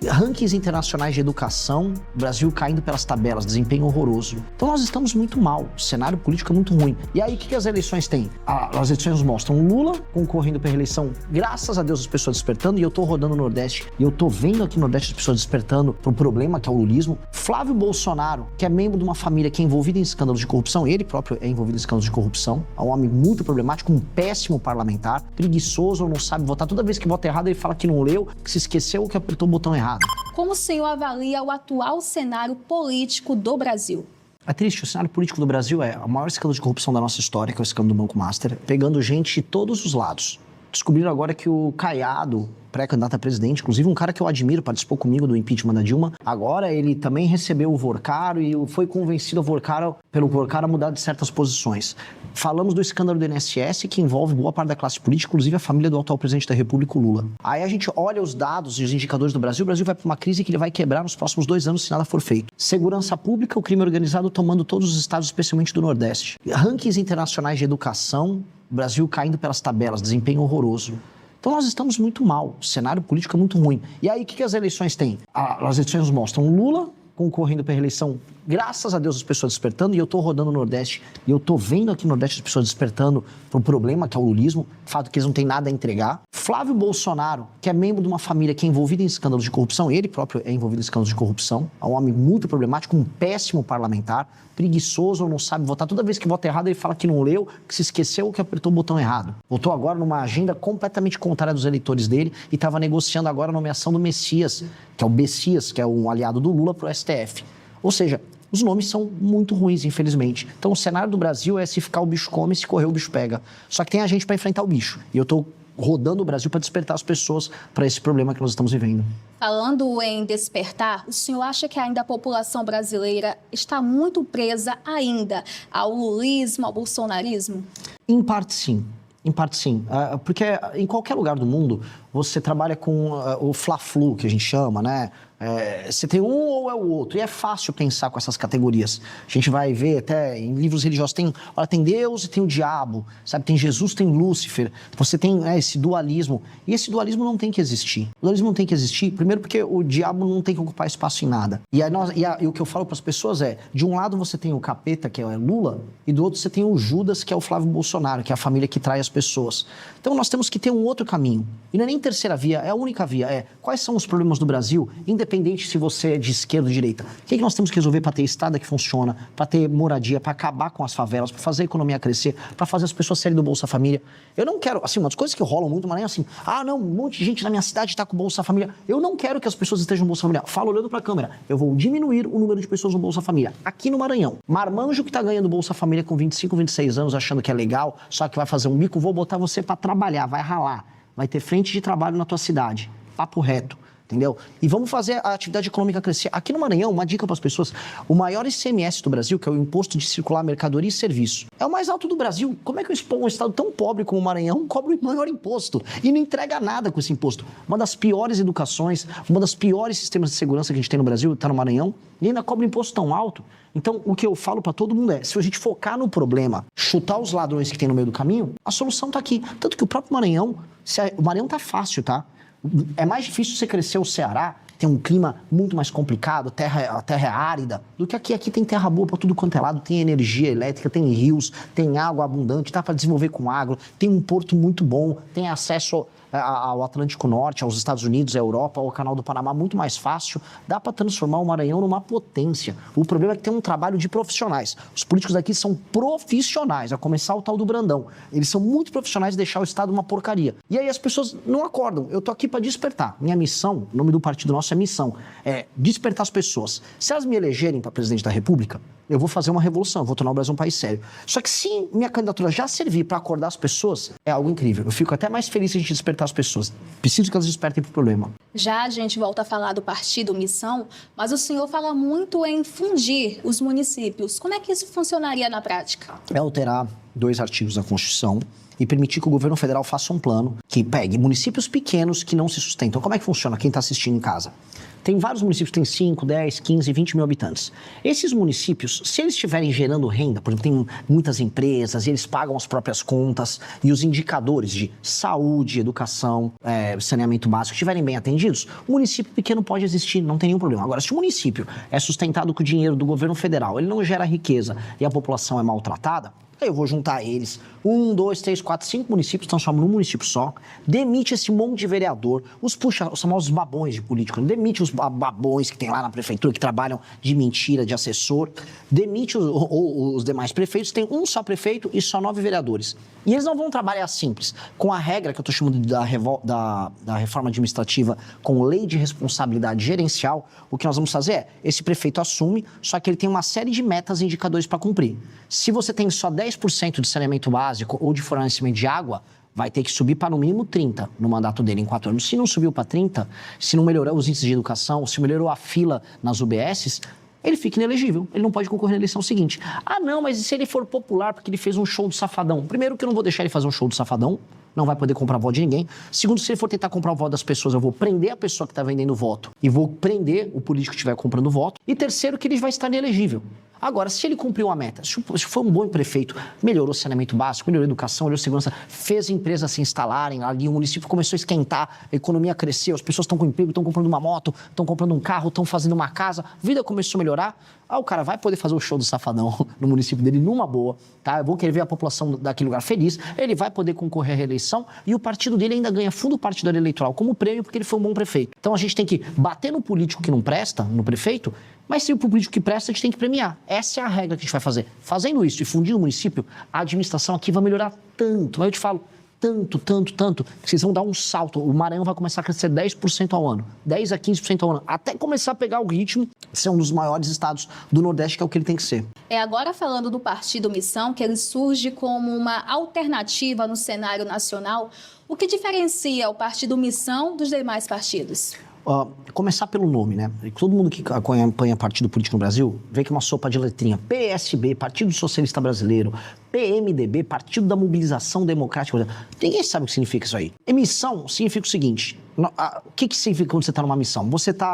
Rankings internacionais de educação, Brasil caindo pelas tabelas, desempenho horroroso. Então nós estamos muito mal, o cenário político é muito ruim. E aí o que as eleições têm? As eleições mostram Lula concorrendo pela reeleição, graças a Deus as pessoas despertando, e eu tô rodando no Nordeste, e eu tô vendo aqui no Nordeste as pessoas despertando pro problema que é o lulismo. Flávio Bolsonaro, que é membro de uma família que é envolvida em escândalos de corrupção, ele próprio é envolvido em escândalos de corrupção, é um homem muito problemático, um péssimo parlamentar, preguiçoso, não sabe votar. Toda vez que vota errado ele fala que não leu, que se esqueceu ou que apertou o botão errado. Como o senhor avalia o atual cenário político do Brasil? É triste, o cenário político do Brasil é o maior escândalo de corrupção da nossa história, que é o escândalo do Banco Master, pegando gente de todos os lados. Descobriram agora que o Caiado, pré-candidato a presidente, inclusive um cara que eu admiro, participou comigo do impeachment da Dilma, agora ele também recebeu o Vorcaro e foi convencido pelo Vorcaro a mudar de certas posições. Falamos do escândalo do INSS, que envolve boa parte da classe política, inclusive a família do atual presidente da República, o Lula. Aí a gente olha os dados e os indicadores do Brasil, o Brasil vai para uma crise que ele vai quebrar nos próximos 2 anos se nada for feito. Segurança pública, o crime organizado tomando todos os estados, especialmente do Nordeste. Rankings internacionais de educação, o Brasil caindo pelas tabelas, desempenho horroroso. Então nós estamos muito mal, o cenário político é muito ruim. E aí o que as eleições têm? As eleições mostram Lula concorrendo pela reeleição, graças a Deus as pessoas despertando, e eu tô rodando no Nordeste, e eu tô vendo aqui no Nordeste as pessoas despertando pro problema que é o lulismo, o fato que eles não têm nada a entregar. Flávio Bolsonaro, que é membro de uma família que é envolvida em escândalos de corrupção, ele próprio é envolvido em escândalos de corrupção, é um homem muito problemático, um péssimo parlamentar, preguiçoso, não sabe votar. Toda vez que vota errado ele fala que não leu, que se esqueceu ou que apertou o botão errado. Votou agora numa agenda completamente contrária dos eleitores dele e estava negociando agora a nomeação do Messias, que é o Bessias, que é um aliado do Lula, pro STF. Ou seja, os nomes são muito ruins, infelizmente. Então o cenário do Brasil é se ficar o bicho come, se correr o bicho pega. Só que tem a gente para enfrentar o bicho. E eu tô rodando o Brasil para despertar as pessoas para esse problema que nós estamos vivendo. Falando em despertar, o senhor acha que ainda a população brasileira está muito presa ainda ao lulismo, ao bolsonarismo? Em parte, sim. Em parte, sim. Porque em qualquer lugar do mundo, você trabalha com o fla-flu, que a gente chama, né? Você tem um ou é o outro. E é fácil pensar com essas categorias. A gente vai ver até em livros religiosos, tem Deus e tem o diabo, sabe? Tem Jesus, tem Lúcifer. Você tem esse dualismo. E esse dualismo não tem que existir. O dualismo não tem que existir, primeiro porque o diabo não tem que ocupar espaço em nada. E o que eu falo para as pessoas é, de um lado você tem o capeta, que é Lula, e do outro você tem o Judas, que é o Flávio Bolsonaro, que é a família que trai as pessoas. Então nós temos que ter um outro caminho. E não é nem terceira via, é a única via. Quais são os problemas do Brasil, independente se você é de esquerda ou de direita. O que nós temos que resolver para ter estrada que funciona, para ter moradia, para acabar com as favelas, para fazer a economia crescer, para fazer as pessoas saírem do Bolsa Família. Eu não quero, assim, uma das coisas que rolam muito, mas nem assim, não, um monte de gente na minha cidade está com Bolsa Família. Eu não quero que as pessoas estejam no Bolsa Família. Falo olhando para a câmera. Eu vou diminuir o número de pessoas no Bolsa Família. Aqui no Maranhão. Marmanjo que está ganhando Bolsa Família com 25, 26 anos, achando que é legal, só que vai fazer um bico, vou botar você para trabalhar, vai ralar. Vai ter frente de trabalho na tua cidade. Papo reto. Entendeu? E vamos fazer a atividade econômica crescer. Aqui no Maranhão, uma dica para as pessoas, o maior ICMS do Brasil, que é o Imposto de Circular Mercadoria e Serviço, é o mais alto do Brasil. Como é que um estado tão pobre como o Maranhão cobra o maior imposto e não entrega nada com esse imposto? Uma das piores educações, uma das piores sistemas de segurança que a gente tem no Brasil, está no Maranhão, e ainda cobra um imposto tão alto. Então, o que eu falo para todo mundo é, se a gente focar no problema, chutar os ladrões que tem no meio do caminho, a solução está aqui. Tanto que o próprio Maranhão, o Maranhão tá fácil, tá? É mais difícil você crescer o Ceará, tem um clima muito mais complicado, a terra é árida, do que aqui. Aqui tem terra boa para tudo quanto é lado, tem energia elétrica, tem rios, tem água abundante, dá para desenvolver com agro, tem um porto muito bom, tem acesso ao Atlântico Norte, aos Estados Unidos, à Europa, ao Canal do Panamá, muito mais fácil. Dá para transformar o Maranhão numa potência. O problema é que tem um trabalho de profissionais. Os políticos daqui são profissionais, a começar o tal do Brandão. Eles são muito profissionais de deixar o Estado uma porcaria. E aí as pessoas não acordam. Eu tô aqui para despertar. Minha missão, o nome do partido nosso é missão, é despertar as pessoas. Se elas me elegerem para presidente da República, eu vou fazer uma revolução, eu vou tornar o Brasil um país sério. Só que se minha candidatura já servir para acordar as pessoas, é algo incrível. Eu fico até mais feliz se a gente despertar as pessoas. Preciso que elas despertem pro problema. Já a gente volta a falar do partido Missão, mas o senhor fala muito em fundir os municípios. Como é que isso funcionaria na prática? É alterar 2 artigos da Constituição e permitir que o governo federal faça um plano que pegue municípios pequenos que não se sustentam. Como é que funciona? Quem está assistindo em casa? Tem vários municípios que têm 5, 10, 15, 20 mil habitantes. Esses municípios, se eles estiverem gerando renda, por exemplo, tem muitas empresas e eles pagam as próprias contas e os indicadores de saúde, educação, saneamento básico estiverem bem atendidos, o município pequeno pode existir, não tem nenhum problema. Agora, se o município é sustentado com o dinheiro do governo federal, ele não gera riqueza e a população é maltratada, aí eu vou juntar eles, 1, 2, 3, 4, 5 municípios, transforma num município só, demite esse monte de vereador, os famosos babões de político, demite os babões que tem lá na prefeitura, que trabalham de mentira, de assessor, demite os demais prefeitos, tem um só prefeito e só 9 vereadores. E eles não vão trabalhar simples, com a regra que eu estou chamando da reforma administrativa, com lei de responsabilidade gerencial, o que nós vamos fazer é, esse prefeito assume, só que ele tem uma série de metas e indicadores para cumprir. Se você tem só 10% de saneamento básico ou de fornecimento de água, vai ter que subir para no mínimo 30 no mandato dele em 4 anos. Se não subiu para 30, se não melhorou os índices de educação, se melhorou a fila nas UBSs, ele fica inelegível, ele não pode concorrer na eleição seguinte. Ah, não, mas e se ele for popular porque ele fez um show do Safadão? Primeiro que eu não vou deixar ele fazer um show do Safadão, não vai poder comprar voto de ninguém. Segundo, se ele for tentar comprar o voto das pessoas, eu vou prender a pessoa que está vendendo voto e vou prender o político que estiver comprando voto. E terceiro, que ele vai estar inelegível. Agora, se ele cumpriu a meta, se foi um bom prefeito, melhorou o saneamento básico, melhorou a educação, melhorou a segurança, fez empresas se instalarem ali, o município começou a esquentar, a economia cresceu, as pessoas estão com emprego, estão comprando uma moto, estão comprando um carro, estão fazendo uma casa, a vida começou a melhorar, o cara vai poder fazer o show do Safadão no município dele numa boa, tá? Eu vou querer ver a população daquele lugar feliz, ele vai poder concorrer à reeleição e o partido dele ainda ganha fundo partidário eleitoral como prêmio porque ele foi um bom prefeito. Então a gente tem que bater no político que não presta, no prefeito, mas se o político que presta, a gente tem que premiar. Essa é a regra que a gente vai fazer. Fazendo isso e fundindo o município, a administração aqui vai melhorar tanto. Mas eu te falo, tanto, que vocês vão dar um salto. O Maranhão vai começar a crescer 10% ao ano. 10 a 15% ao ano. Até começar a pegar o ritmo de ser um dos maiores estados do Nordeste, que é o que ele tem que ser. Agora falando do Partido Missão, que ele surge como uma alternativa no cenário nacional, o que diferencia o Partido Missão dos demais partidos? Começar pelo nome, né? Todo mundo que acompanha partido político no Brasil vê que é uma sopa de letrinha. PSB, Partido Socialista Brasileiro, PMDB, Partido da Mobilização Democrática. Ninguém sabe o que significa isso aí. Missão significa o seguinte, o que significa quando você está numa missão? Você tem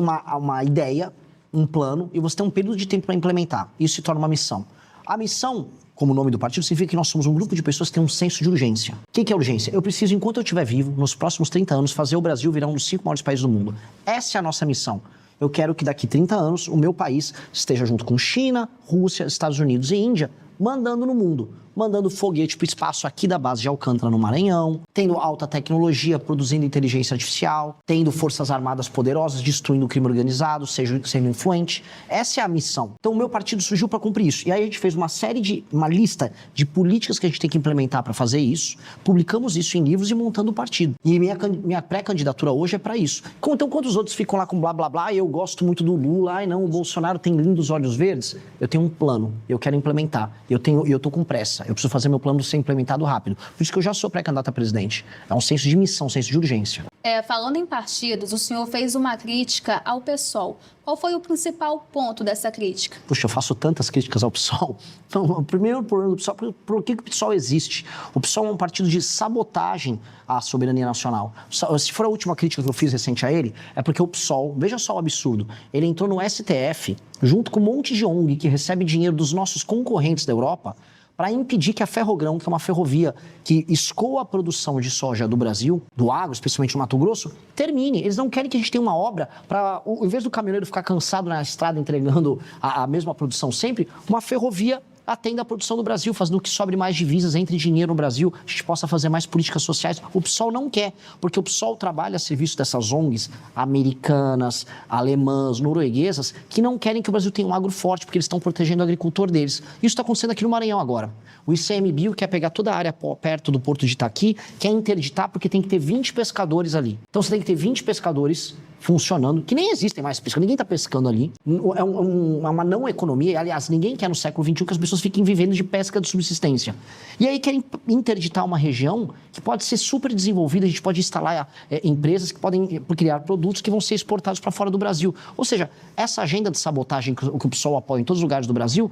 uma ideia, um plano, e você tem um período de tempo para implementar. Isso se torna uma missão. A missão, como o nome do partido, significa que nós somos um grupo de pessoas que tem um senso de urgência. O que é urgência? Eu preciso, enquanto eu estiver vivo, nos próximos 30 anos, fazer o Brasil virar um dos 5 maiores países do mundo. Essa é a nossa missão. Eu quero que daqui 30 anos o meu país esteja junto com China, Rússia, Estados Unidos e Índia, mandando no mundo. Mandando foguete para o espaço aqui da base de Alcântara, no Maranhão, tendo alta tecnologia, produzindo inteligência artificial, tendo forças armadas poderosas, destruindo o crime organizado, sendo influente. Essa é a missão. Então o meu partido surgiu para cumprir isso. E aí a gente fez uma lista de políticas que a gente tem que implementar para fazer isso, publicamos isso em livros e montando o partido. E minha pré-candidatura hoje é para isso. Então quando os outros ficam lá com blá blá blá, eu gosto muito do Lula, não, o Bolsonaro tem lindos olhos verdes, eu tenho um plano, eu quero implementar, eu tô com pressa. Eu preciso fazer meu plano ser implementado rápido. Por isso que eu já sou pré-candidato a presidente. É um senso de missão, um senso de urgência. Falando em partidos, o senhor fez uma crítica ao PSOL. Qual foi o principal ponto dessa crítica? Puxa, eu faço tantas críticas ao PSOL. Então, o primeiro problema do PSOL, por que o PSOL existe? O PSOL é um partido de sabotagem à soberania nacional. Se for a última crítica que eu fiz recente a ele, é porque o PSOL, veja só o absurdo, ele entrou no STF, junto com um monte de ONG que recebe dinheiro dos nossos concorrentes da Europa, para impedir que a Ferrogrão, que é uma ferrovia que escoa a produção de soja do Brasil, do agro, especialmente no Mato Grosso, termine. Eles não querem que a gente tenha uma obra para, em vez do caminhoneiro ficar cansado na estrada entregando a mesma produção sempre, uma ferrovia atenda a produção do Brasil, fazendo que sobre mais divisas, entre dinheiro no Brasil, a gente possa fazer mais políticas sociais. O PSOL não quer, porque o PSOL trabalha a serviço dessas ONGs americanas, alemãs, norueguesas, que não querem que o Brasil tenha um agro forte, porque eles estão protegendo o agricultor deles. Isso está acontecendo aqui no Maranhão agora. O ICMBio quer pegar toda a área perto do Porto de Itaqui, quer interditar porque tem que ter 20 pescadores ali. Então você tem que ter 20 pescadores funcionando, que nem existem mais pescadores, ninguém está pescando ali. É uma não economia, aliás, ninguém quer no século XXI que as pessoas fiquem vivendo de pesca de subsistência. E aí querem interditar uma região que pode ser super desenvolvida, a gente pode instalar empresas que podem criar produtos que vão ser exportados para fora do Brasil. Ou seja, essa agenda de sabotagem que o PSOL apoia em todos os lugares do Brasil,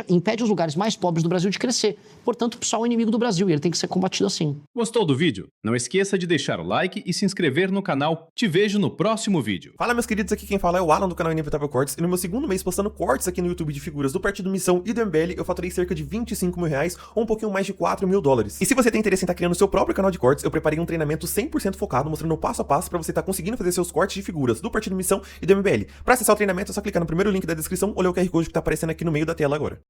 impede os lugares mais pobres do Brasil de crescer. Portanto, o PSOL é inimigo do Brasil e ele tem que ser combatido assim. Gostou do vídeo? Não esqueça de deixar o like e se inscrever no canal. Te vejo no próximo próximo vídeo. Fala, meus queridos, aqui quem fala é o Alan do canal Inevitável Cortes, e no meu segundo mês postando cortes aqui no YouTube de figuras do Partido Missão e do MBL, eu faturei cerca de 25 mil reais, ou um pouquinho mais de 4 mil dólares. E se você tem interesse em estar criando seu próprio canal de cortes, eu preparei um treinamento 100% focado, mostrando o passo a passo pra você estar conseguindo fazer seus cortes de figuras do Partido Missão e do MBL. Pra acessar o treinamento é só clicar no primeiro link da descrição ou ler o QR Code que tá aparecendo aqui no meio da tela agora.